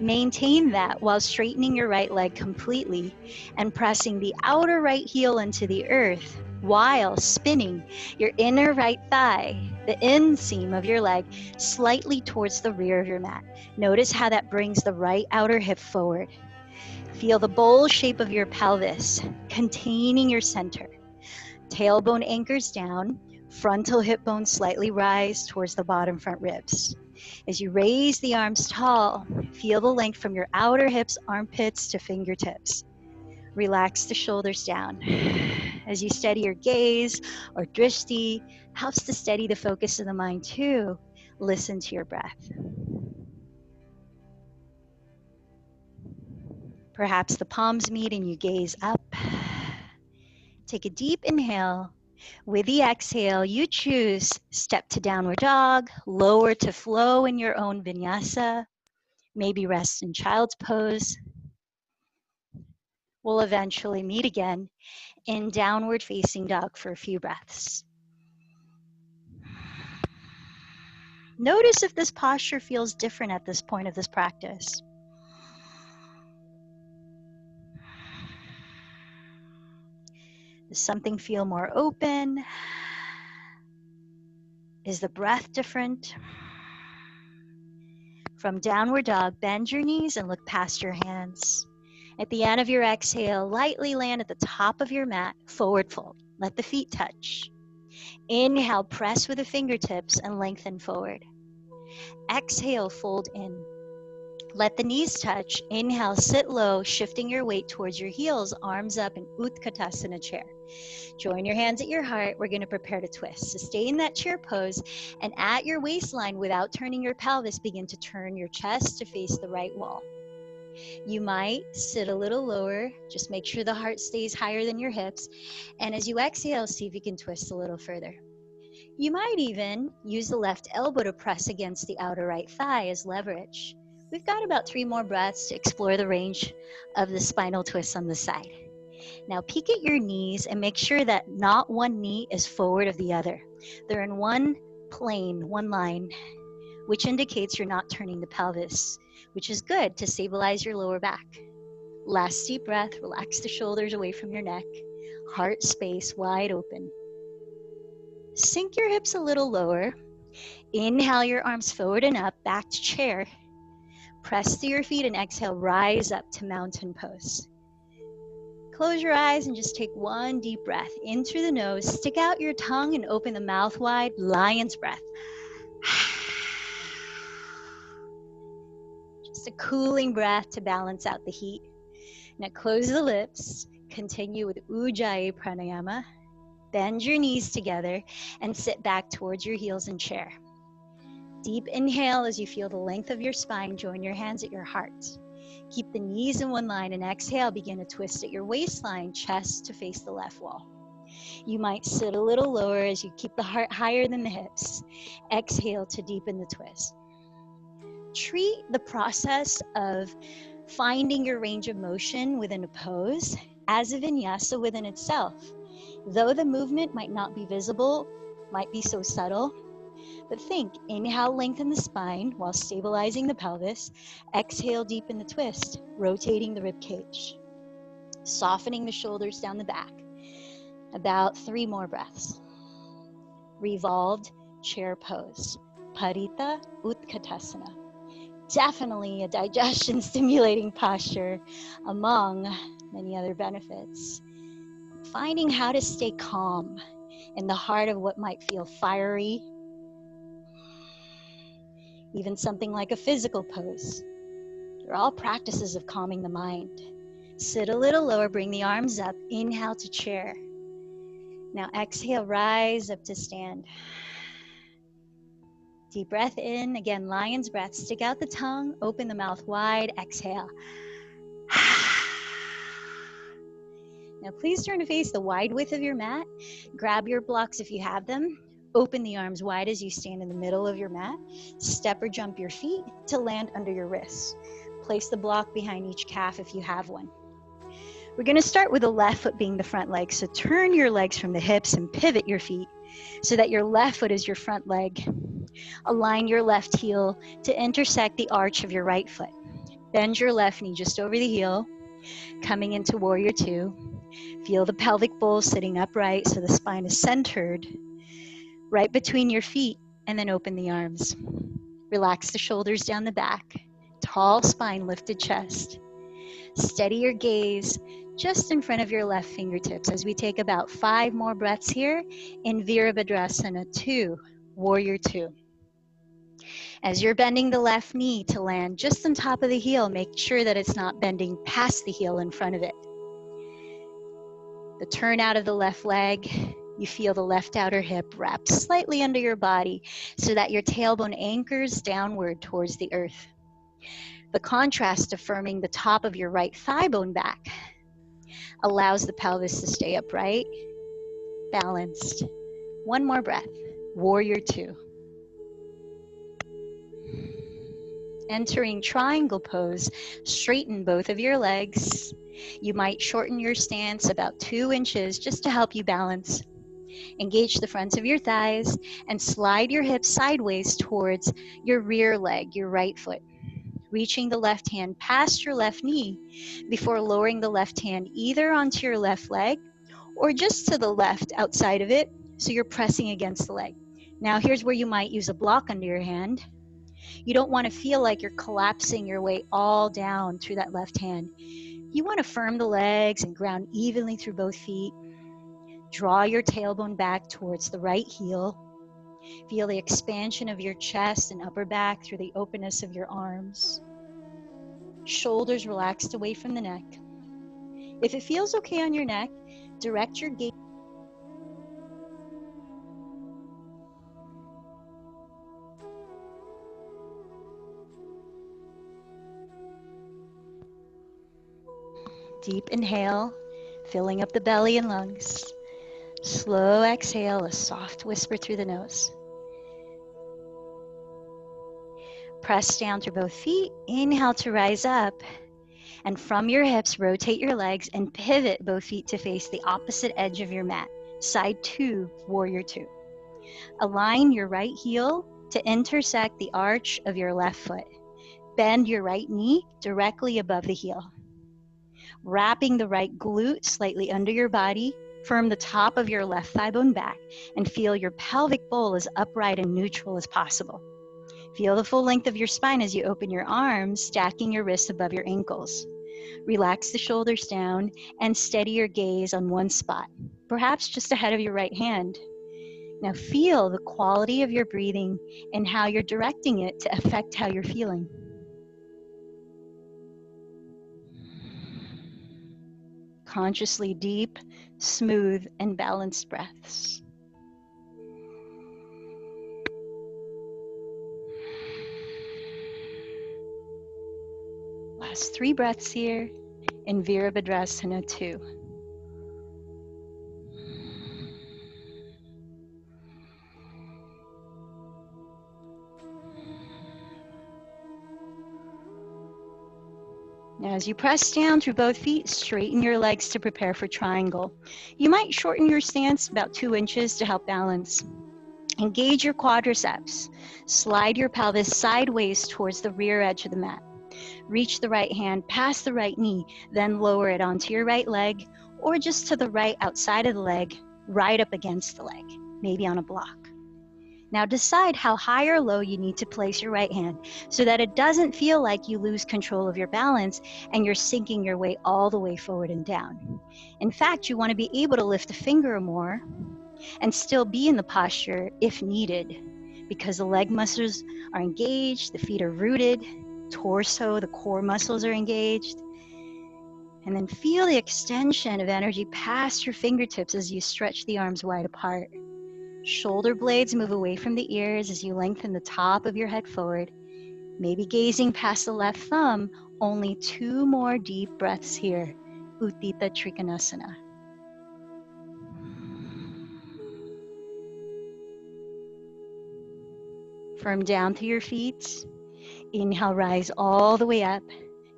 Maintain that while straightening your right leg completely and pressing the outer right heel into the earth while spinning your inner right thigh, the inseam of your leg, slightly towards the rear of your mat. Notice how that brings the right outer hip forward. Feel the bowl shape of your pelvis containing your center. Tailbone anchors down, frontal hip bones slightly rise towards the bottom front ribs. As you raise the arms tall, feel the length from your outer hips, armpits to fingertips. Relax the shoulders down. As you steady your gaze or drishti, helps to steady the focus of the mind too. Listen to your breath. Perhaps the palms meet and you gaze up. Take a deep inhale. With the exhale, you choose step to downward dog, lower to flow in your own vinyasa, maybe rest in child's pose. We'll eventually meet again in downward facing dog for a few breaths. Notice if this posture feels different at this point of this practice. Does something feel more open? Is the breath different? From downward dog, bend your knees and look past your hands. At the end of your exhale, lightly land at the top of your mat, forward fold. Let the feet touch. Inhale, press with the fingertips and lengthen forward. Exhale, fold in. Let the knees touch. Inhale, sit low, shifting your weight towards your heels, arms up in Utkatasana chair. Join your hands at your heart. We're going to prepare to twist. So stay in that chair pose, and at your waistline, without turning your pelvis, begin to turn your chest to face the right wall. You might sit a little lower. Just make sure the heart stays higher than your hips. And as you exhale, see if you can twist a little further. You might even use the left elbow to press against the outer right thigh as leverage. We've got about 3 more breaths to explore the range of the spinal twists on the side. Now peek at your knees and make sure that not one knee is forward of the other. They're in one plane, one line, which indicates you're not turning the pelvis, which is good to stabilize your lower back. Last deep breath, relax the shoulders away from your neck, heart space wide open. Sink your hips a little lower. Inhale your arms forward and up, back to chair. Press to your feet and exhale, rise up to mountain pose. Close your eyes and just take one deep breath in through the nose. Stick out your tongue and open the mouth wide, lion's breath. Just a cooling breath to balance out the heat. Now close the lips. Continue with Ujjayi Pranayama. Bend your knees together and sit back towards your heels in chair. Deep inhale as you feel the length of your spine. Join your hands at your heart. Keep the knees in one line and exhale. Begin to twist at your waistline, chest to face the left wall. You might sit a little lower as you keep the heart higher than the hips. Exhale to deepen the twist. Treat the process of finding your range of motion within a pose as a vinyasa within itself. Though the movement might not be visible, might be so subtle, but think, inhale, lengthen the spine while stabilizing the pelvis. Exhale, deepen the twist, rotating the rib cage, softening the shoulders down the back. About 3 more breaths. Revolved chair pose, Parita Utkatasana. Definitely a digestion stimulating posture among many other benefits. Finding how to stay calm in the heart of what might feel fiery, even something like a physical pose. They're all practices of calming the mind. Sit a little lower, bring the arms up, inhale to chair. Now exhale, rise up to stand. Deep breath in, again, lion's breath. Stick out the tongue, open the mouth wide, exhale. Now please turn to face the wide width of your mat. Grab your blocks if you have them. Open the arms wide as you stand in the middle of your mat. Step or jump your feet to land under your wrists. Place the block behind each calf if you have one. We're going to start with the left foot being the front leg. So turn your legs from the hips and pivot your feet so that your left foot is your front leg. Align your left heel to intersect the arch of your right foot. Bend your left knee just over the heel, coming into warrior two. Feel the pelvic bowl sitting upright so the spine is centered right between your feet, and then open the arms. Relax the shoulders down the back. Tall spine, lifted chest. Steady your gaze just in front of your left fingertips as we take about 5 more breaths here in Virabhadrasana 2, warrior 2. As you're bending the left knee to land just on top of the heel, make sure that it's not bending past the heel in front of it. The turn out of the left leg, you feel the left outer hip wrap slightly under your body so that your tailbone anchors downward towards the earth. The contrast affirming the top of your right thigh bone back allows the pelvis to stay upright, balanced. 1 more breath, warrior 2. Entering triangle pose, straighten both of your legs. You might shorten your stance about 2 inches just to help you balance. Engage the fronts of your thighs and slide your hips sideways towards your rear leg, your right foot. Reaching the left hand past your left knee before lowering the left hand either onto your left leg or just to the left outside of it, so you're pressing against the leg. Now here's where you might use a block under your hand. You don't want to feel like you're collapsing your way all down through that left hand. You want to firm the legs and ground evenly through both feet. Draw your tailbone back towards the right heel. Feel the expansion of your chest and upper back through the openness of your arms. Shoulders relaxed away from the neck. If it feels okay on your neck, direct your gaze. Deep inhale, filling up the belly and lungs. Slow exhale, a soft whisper through the nose. Press down through both feet. Inhale to rise up. And from your hips, rotate your legs and pivot both feet to face the opposite edge of your mat. Side 2, warrior 2. Align your right heel to intersect the arch of your left foot. Bend your right knee directly above the heel. Wrapping the right glute slightly under your body, firm the top of your left thigh bone back and feel your pelvic bowl as upright and neutral as possible. Feel the full length of your spine as you open your arms, stacking your wrists above your ankles. Relax the shoulders down and steady your gaze on one spot, perhaps just ahead of your right hand. Now feel the quality of your breathing and how you're directing it to affect how you're feeling. Consciously deep, smooth, and balanced breaths. Last 3 breaths here in Virabhadrasana 2. Now, as you press down through both feet, straighten your legs to prepare for triangle. You might shorten your stance about 2 inches to help balance. Engage your quadriceps. Slide your pelvis sideways towards the rear edge of the mat. Reach the right hand past the right knee, then lower it onto your right leg, or just to the right outside of the leg, right up against the leg, maybe on a block. Now decide how high or low you need to place your right hand so that it doesn't feel like you lose control of your balance and you're sinking your weight all the way forward and down. In fact, you want to be able to lift a finger or more and still be in the posture if needed, because the leg muscles are engaged, the feet are rooted, torso, the core muscles are engaged. And then feel the extension of energy past your fingertips as you stretch the arms wide apart. Shoulder blades move away from the ears as you lengthen the top of your head forward, maybe gazing past the left thumb. Only 2 more deep breaths here. Utthita Trikonasana. Firm down through your feet. Inhale, rise all the way up.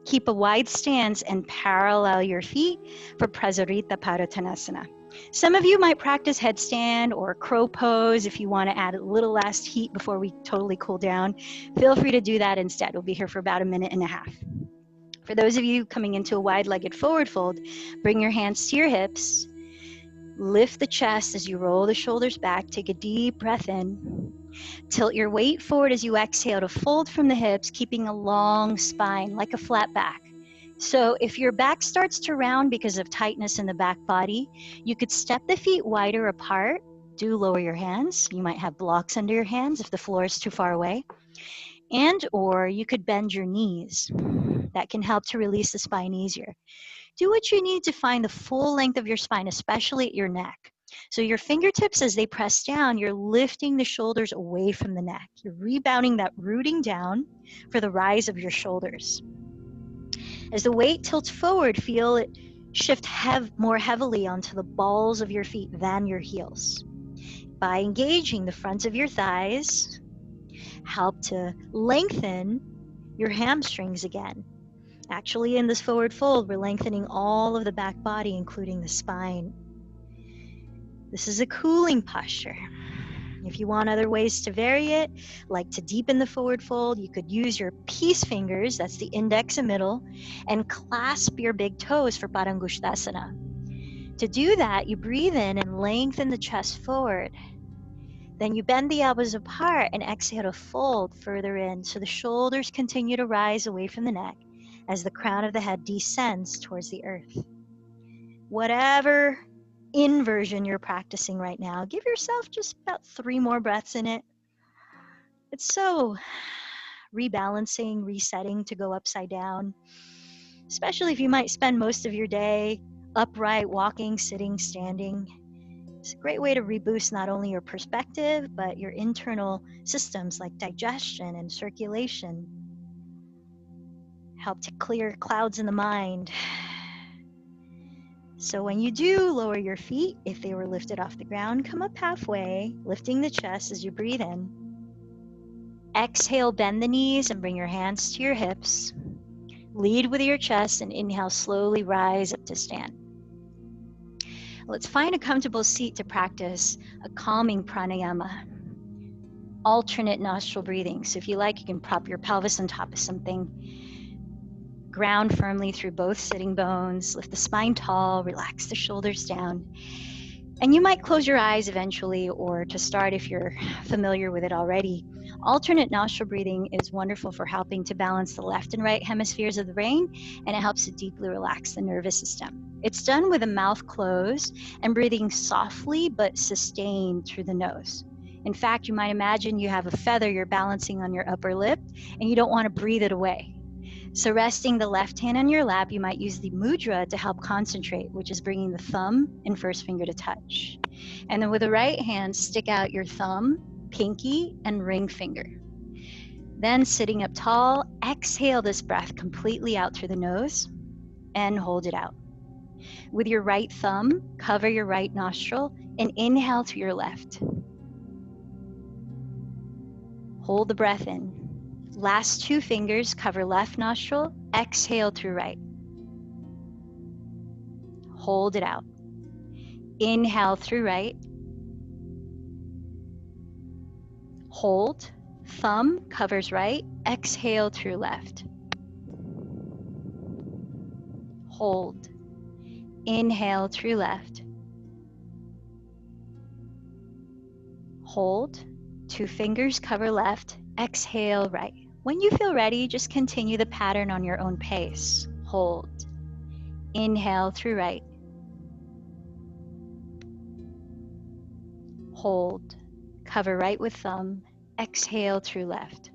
Keep a wide stance and parallel your feet for Prasarita Padottanasana. Some of you might practice headstand or crow pose if you want to add a little last heat before we totally cool down. Feel free to do that instead. We'll be here for about 1.5 minutes. For those of you coming into a wide-legged forward fold, bring your hands to your hips. Lift the chest as you roll the shoulders back. Take a deep breath in. Tilt your weight forward as you exhale to fold from the hips, keeping a long spine like a flat back. So if your back starts to round because of tightness in the back body, you could step the feet wider apart. Do lower your hands. You might have blocks under your hands if the floor is too far away. And or you could bend your knees. That can help to release the spine easier. Do what you need to find the full length of your spine, especially at your neck. So your fingertips, as they press down, you're lifting the shoulders away from the neck. You're rebounding that rooting down for the rise of your shoulders. As the weight tilts forward, feel it shift more heavily onto the balls of your feet than your heels. By engaging the fronts of your thighs, help to lengthen your hamstrings again. Actually, in this forward fold, we're lengthening all of the back body, including the spine. This is a cooling posture. If you want other ways to vary it, like to deepen the forward fold, you could use your peace fingers, that's the index and middle, and clasp your big toes for Padangusthasana. To do that, you breathe in and lengthen the chest forward. Then you bend the elbows apart and exhale to fold further in so the shoulders continue to rise away from the neck as the crown of the head descends towards the earth. Whatever inversion you're practicing right now, give yourself just about 3 more breaths in it. It's so rebalancing, resetting to go upside down, especially if you might spend most of your day upright, walking, sitting, standing. It's a great way to reboost not only your perspective, but your internal systems like digestion and circulation. Help to clear clouds in the mind. So when you do lower your feet, if they were lifted off the ground, come up halfway, lifting the chest as you breathe in. Exhale, bend the knees and bring your hands to your hips. Lead with your chest and inhale, slowly rise up to stand. Let's find a comfortable seat to practice a calming pranayama. Alternate nostril breathing. So if you like, you can prop your pelvis on top of something. Ground firmly through both sitting bones. Lift the spine tall, relax the shoulders down. And you might close your eyes eventually, or to start if you're familiar with it already. Alternate nostril breathing is wonderful for helping to balance the left and right hemispheres of the brain, and it helps to deeply relax the nervous system. It's done with the mouth closed and breathing softly but sustained through the nose. In fact, you might imagine you have a feather you're balancing on your upper lip, and you don't want to breathe it away. So resting the left hand on your lap, you might use the mudra to help concentrate, which is bringing the thumb and first finger to touch. And then with the right hand, stick out your thumb, pinky, and ring finger. Then sitting up tall, exhale this breath completely out through the nose and hold it out. With your right thumb, cover your right nostril and inhale through your left. Hold the breath in. Last two fingers cover left nostril. Exhale through right. Hold it out. Inhale through right. Hold. Thumb covers right. Exhale through left. Hold. Inhale through left. Hold. Two fingers cover left. Exhale right. When you feel ready, just continue the pattern on your own pace. Hold. Inhale through right. Hold. Cover right with thumb. Exhale through left.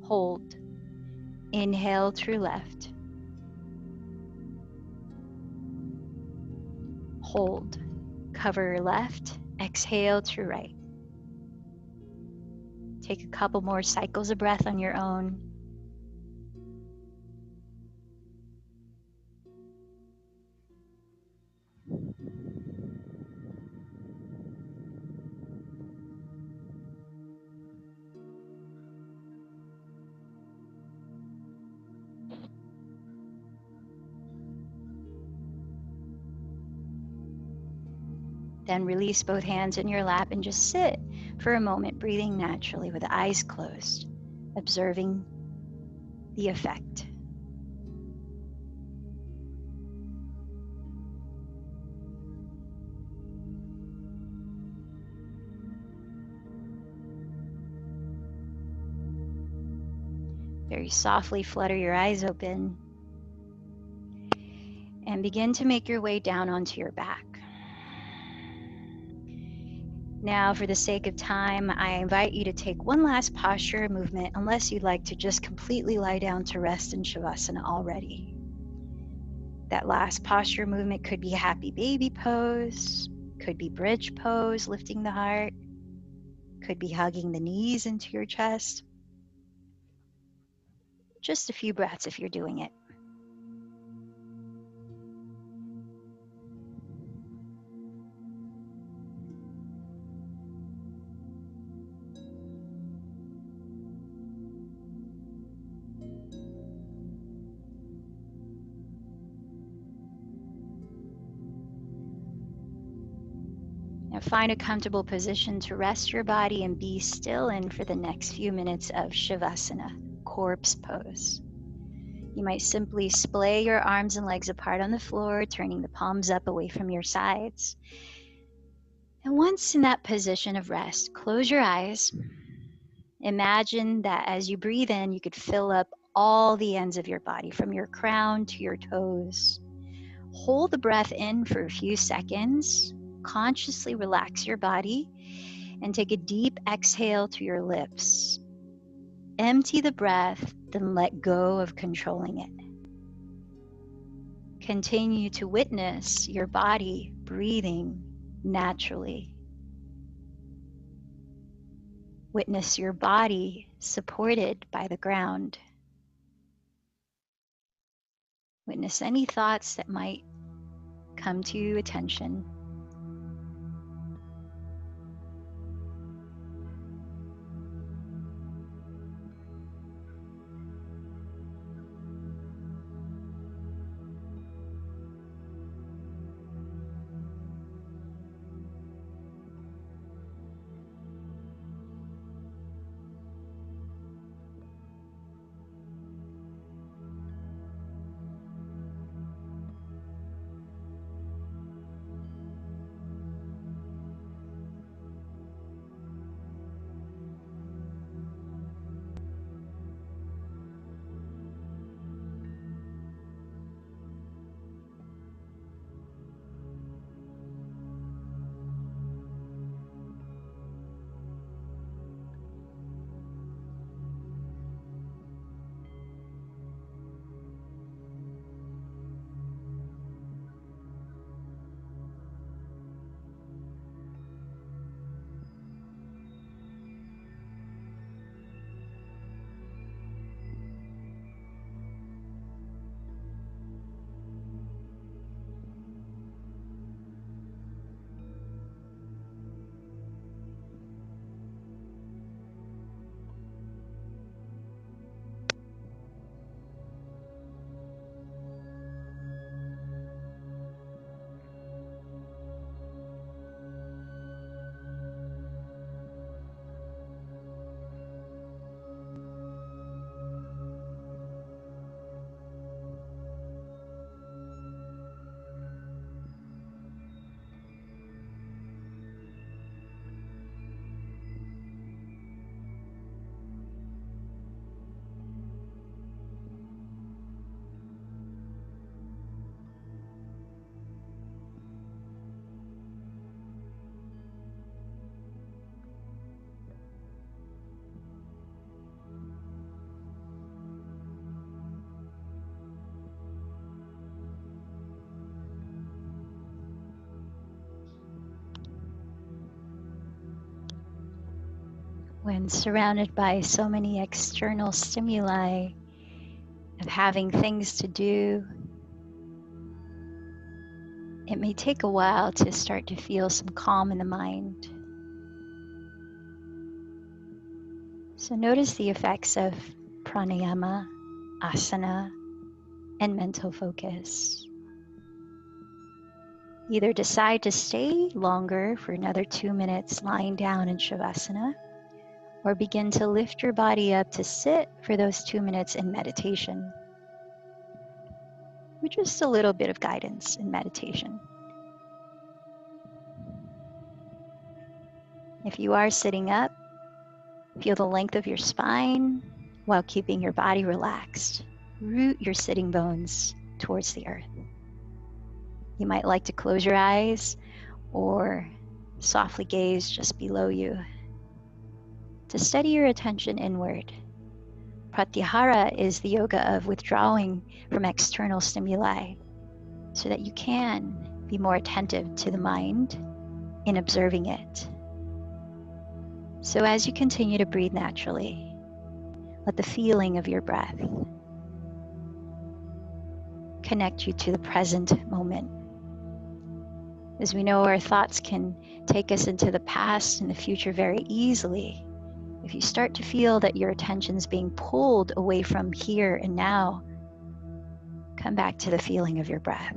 Hold. Inhale through left. Hold. Cover left. Exhale through right. Take a couple more cycles of breath on your own. Then release both hands in your lap and just sit for a moment, breathing naturally with eyes closed, observing the effect. Very softly flutter your eyes open and begin to make your way down onto your back. Now, for the sake of time, I invite you to take one last posture movement, unless you'd like to just completely lie down to rest in Shavasana already. That last posture movement could be happy baby pose, could be bridge pose, lifting the heart, could be hugging the knees into your chest. Just a few breaths if you're doing it. Now find a comfortable position to rest your body and be still in for the next few minutes of Shavasana, corpse pose. You might simply splay your arms and legs apart on the floor, turning the palms up away from your sides. And once in that position of rest, close your eyes. Imagine that as you breathe in, you could fill up all the ends of your body, from your crown to your toes. Hold the breath in for a few seconds. Consciously relax your body and take a deep exhale through your lips. Empty the breath, then let go of controlling it. Continue to witness your body breathing naturally. Witness your body supported by the ground. Witness any thoughts that might come to attention. when surrounded by so many external stimuli of having things to do, it may take a while to start to feel some calm in the mind. So notice the effects of pranayama, asana, and mental focus. Either decide to stay longer for another 2 minutes lying down in Shavasana, or begin to lift your body up to sit for those 2 minutes in meditation, with just a little bit of guidance in meditation. If you are sitting up, feel the length of your spine while keeping your body relaxed. Root your sitting bones towards the earth. You might like to close your eyes or softly gaze just below you to steady your attention inward. Pratyahara is the yoga of withdrawing from external stimuli so that you can be more attentive to the mind in observing it. So as you continue to breathe naturally, let the feeling of your breath connect you to the present moment. As we know, our thoughts can take us into the past and the future very easily. If you start to feel that your attention is being pulled away from here and now, come back to the feeling of your breath.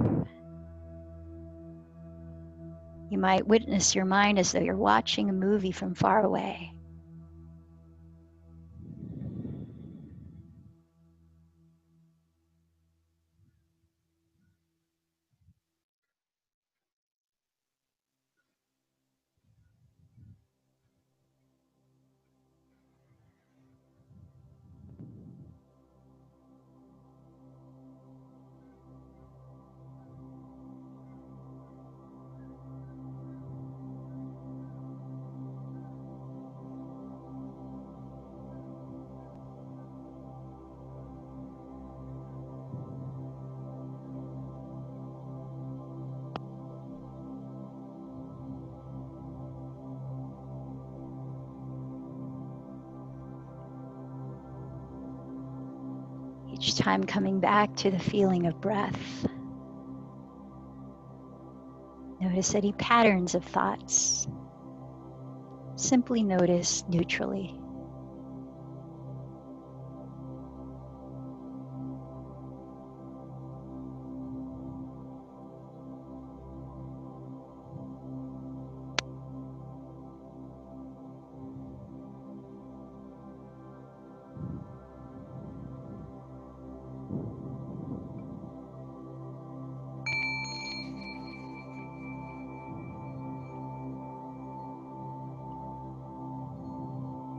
You might witness your mind as though you're watching a movie from far away. Each time coming back to the feeling of breath. Notice any patterns of thoughts. Simply notice neutrally.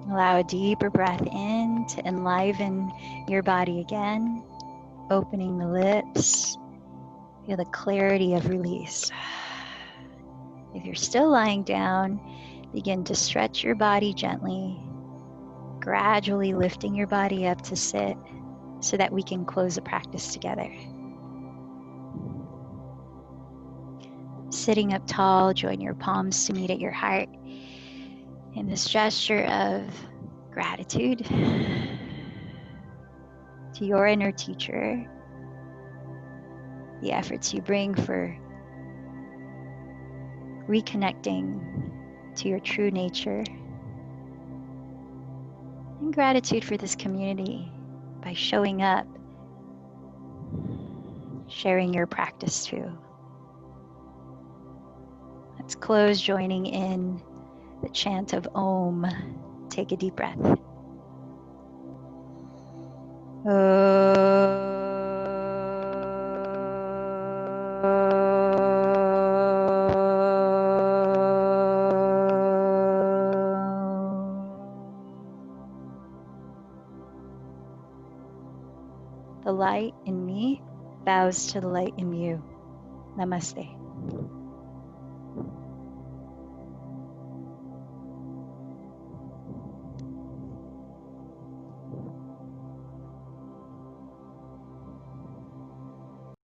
Allow a deeper breath in to enliven your body again, opening the lips. Feel the clarity of release. If you're still lying down, begin to stretch your body gently, gradually lifting your body up to sit so that we can close the practice together. Sitting up tall, join your palms to meet at your heart in this gesture of gratitude to your inner teacher, the efforts you bring for reconnecting to your true nature, and gratitude for this community by showing up, sharing your practice too. Let's close joining in the chant of Om. Take a deep breath. The light in me bows to the light in you. Namaste.